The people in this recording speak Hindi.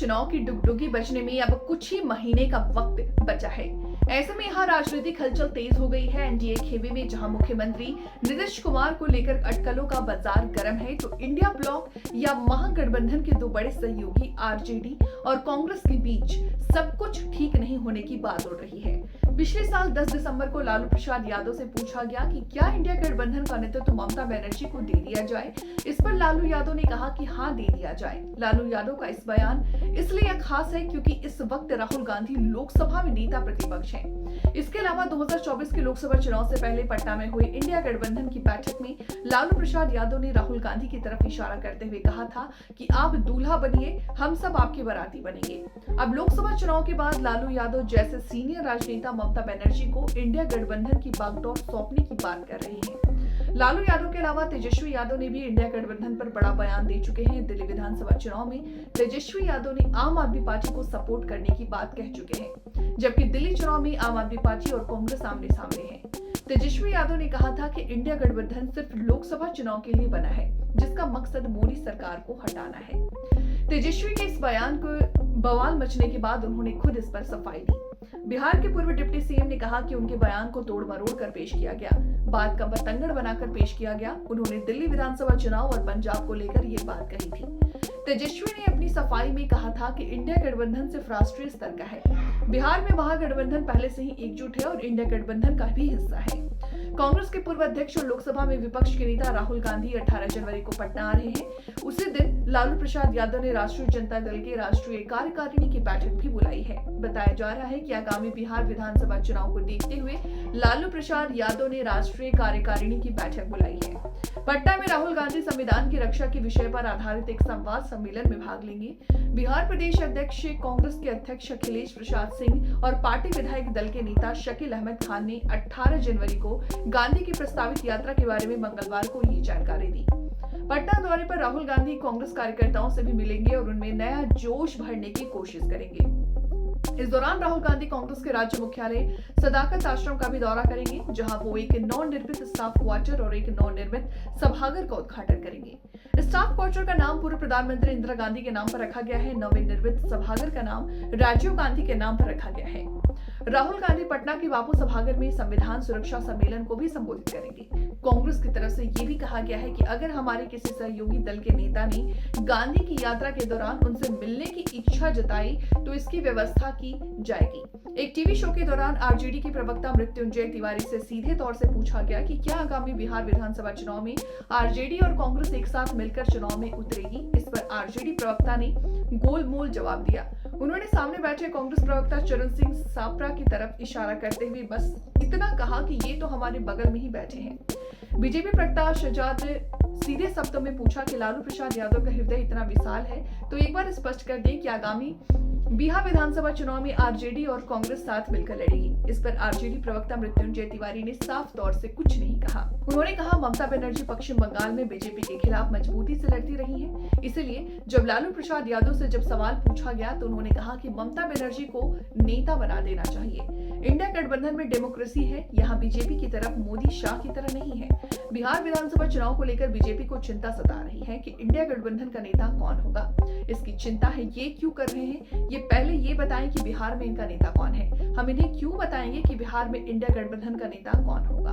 चुनाव की डुगडुगी बजने में अब कुछ ही महीने का वक्त बचा है। ऐसे में यहाँ राजनीतिक हलचल तेज हो गई है। एनडीए खेमे में जहां मुख्यमंत्री नीतीश कुमार को लेकर अटकलों का बाजार गर्म है, तो इंडिया ब्लॉक या महागठबंधन के दो बड़े सहयोगी आरजेडी और कांग्रेस के बीच सब कुछ ठीक नहीं होने की बात उड़ रही है। पिछले साल 10 दिसंबर को लालू प्रसाद यादव से पूछा गया कि क्या इंडिया गठबंधन का नेतृत्व ममता बनर्जी को दे दिया जाए। इस पर लालू यादव ने कहा कि हाँ, दे दिया जाए। लालू यादव का इस बयान इसलिए खास है क्योंकि इस वक्त राहुल गांधी लोकसभा में नेता प्रतिपक्ष हैं। इसके अलावा 2024 के लोकसभा चुनाव से पहले पटना में हुई इंडिया गठबंधन की बैठक में लालू प्रसाद यादव ने राहुल गांधी की तरफ इशारा करते हुए कहा था कि आप दूल्हा बनिए, हम सब आपके बाराती बनेंगे। अब लोकसभा चुनाव के बाद लालू यादव जैसे सीनियर राजनेता ममता बनर्जी को इंडिया गठबंधन की बागडोर सौंपने की बात कर रहे हैं। लालू यादव के अलावा तेजस्वी यादव ने भी इंडिया गठबंधन पर बड़ा बयान दे चुके हैं। दिल्ली विधानसभा चुनाव में तेजस्वी यादव ने आम आदमी पार्टी को सपोर्ट करने की बात कह चुके हैं, जबकि दिल्ली चुनाव में आम आदमी पार्टी और कांग्रेस आमने सामने है। तेजस्वी यादव ने कहा था कि इंडिया गठबंधन सिर्फ लोकसभा चुनाव के लिए बना है, जिसका मकसद मोदी सरकार को हटाना है। तेजस्वी के इस बयान को बवाल मचने के बाद उन्होंने खुद इस पर सफाई दी। बिहार के पूर्व डिप्टी सीएम ने कहा कि उनके बयान को तोड़ मरोड़ कर पेश किया गया, बात का बतंगड़ बनाकर पेश किया गया। उन्होंने दिल्ली विधानसभा चुनाव और पंजाब को लेकर ये बात कही थी। तेजस्वी ने अपनी सफाई में कहा था कि इंडिया गठबंधन सिर्फ राष्ट्रीय स्तर का है। बिहार में महागठबंधन पहले से ही एकजुट है और इंडिया गठबंधन का भी हिस्सा है। कांग्रेस के पूर्व अध्यक्ष और लोकसभा में विपक्ष के नेता राहुल गांधी 18 जनवरी को पटना आ रहे हैं। उसी दिन लालू प्रसाद यादव ने राष्ट्रीय जनता दल के राष्ट्रीय कार्यकारिणी की बैठक भी बुलाई है। बताया जा रहा है कि आगामी बिहार विधानसभा चुनाव को देखते हुए लालू प्रसाद यादव ने राष्ट्रीय कार्यकारिणी की बैठक बुलाई है। पटना में राहुल गांधी संविधान की रक्षा के विषय पर आधारित एक संवाद सम्मेलन में भाग लेंगे। बिहार प्रदेश अध्यक्ष कांग्रेस के अध्यक्ष अखिलेश प्रसाद सिंह और पार्टी विधायक दल के नेता शकील अहमद खान ने 18 जनवरी को गांधी की प्रस्तावित यात्रा के बारे में मंगलवार को ये जानकारी दी। पटना दौरे पर राहुल गांधी कांग्रेस कार्यकर्ताओं से भी मिलेंगे और उनमें नया जोश भरने की कोशिश करेंगे। इस दौरान राहुल गांधी कांग्रेस के राज्य मुख्यालय सदाकत आश्रम का भी दौरा करेंगे, जहां वो एक नवनिर्मित स्टाफ क्वार्टर और एक नवनिर्मित सभागार का उद्घाटन करेंगे। स्टाफ क्वार्टर का नाम पूर्व प्रधानमंत्री इंदिरा गांधी के नाम पर रखा गया है। नवनिर्मित सभागार का नाम राजीव गांधी के नाम पर रखा गया है। राहुल गांधी पटना के बापू सभागार में संविधान सुरक्षा सम्मेलन को भी संबोधित करेंगे। कांग्रेस की तरफ से ये भी कहा गया है कि अगर हमारे किसी सहयोगी दल के नेता ने गांधी की यात्रा के दौरान उनसे मिलने की इच्छा जताई तो इसकी व्यवस्था की जाएगी। एक टीवी शो के दौरान आरजेडी के प्रवक्ता मृत्युंजय तिवारी से सीधे तौर से पूछा गया कि क्या आगामी बिहार विधानसभा चुनाव में आरजेडी और कांग्रेस एक साथ मिलकर चुनाव में उतरेगी। इस पर आरजेडी प्रवक्ता ने गोलमोल जवाब दिया। उन्होंने सामने बैठे कांग्रेस प्रवक्ता चरण सिंह सापरा की तरफ इशारा करते हुए बस इतना कहा कि ये तो हमारे बगल में ही बैठे हैं। बीजेपी प्रवक्ता शहजाद सीधे शब्दों में पूछा कि लालू प्रसाद यादव का हृदय इतना विशाल है तो एक बार स्पष्ट कर दें कि आगामी बिहार विधानसभा चुनाव में आरजेडी और कांग्रेस साथ मिलकर लड़ेगी। इस पर आरजेडी प्रवक्ता मृत्युंजय तिवारी ने साफ तौर से कुछ नहीं कहा। उन्होंने कहा ममता बनर्जी पश्चिम बंगाल में बीजेपी के खिलाफ मजबूती से लड़ती रही हैं, इसलिए जब लालू प्रसाद यादव से जब सवाल पूछा गया तो उन्होंने कहा कि ममता बनर्जी को नेता बना देना चाहिए। इंडिया गठबंधन में डेमोक्रेसी है, यहाँ बीजेपी की तरफ मोदी शाह की तरह नहीं है। बिहार विधानसभा चुनाव को लेकर बीजेपी को चिंता सता रही है कि इंडिया गठबंधन का नेता कौन होगा। इसकी चिंता है, ये क्यों कर रहे हैं, ये पहले ये बताएं कि बिहार में इनका नेता कौन है। हम इन्हें क्यों बताएंगे कि बिहार में इंडिया गठबंधन का नेता कौन होगा।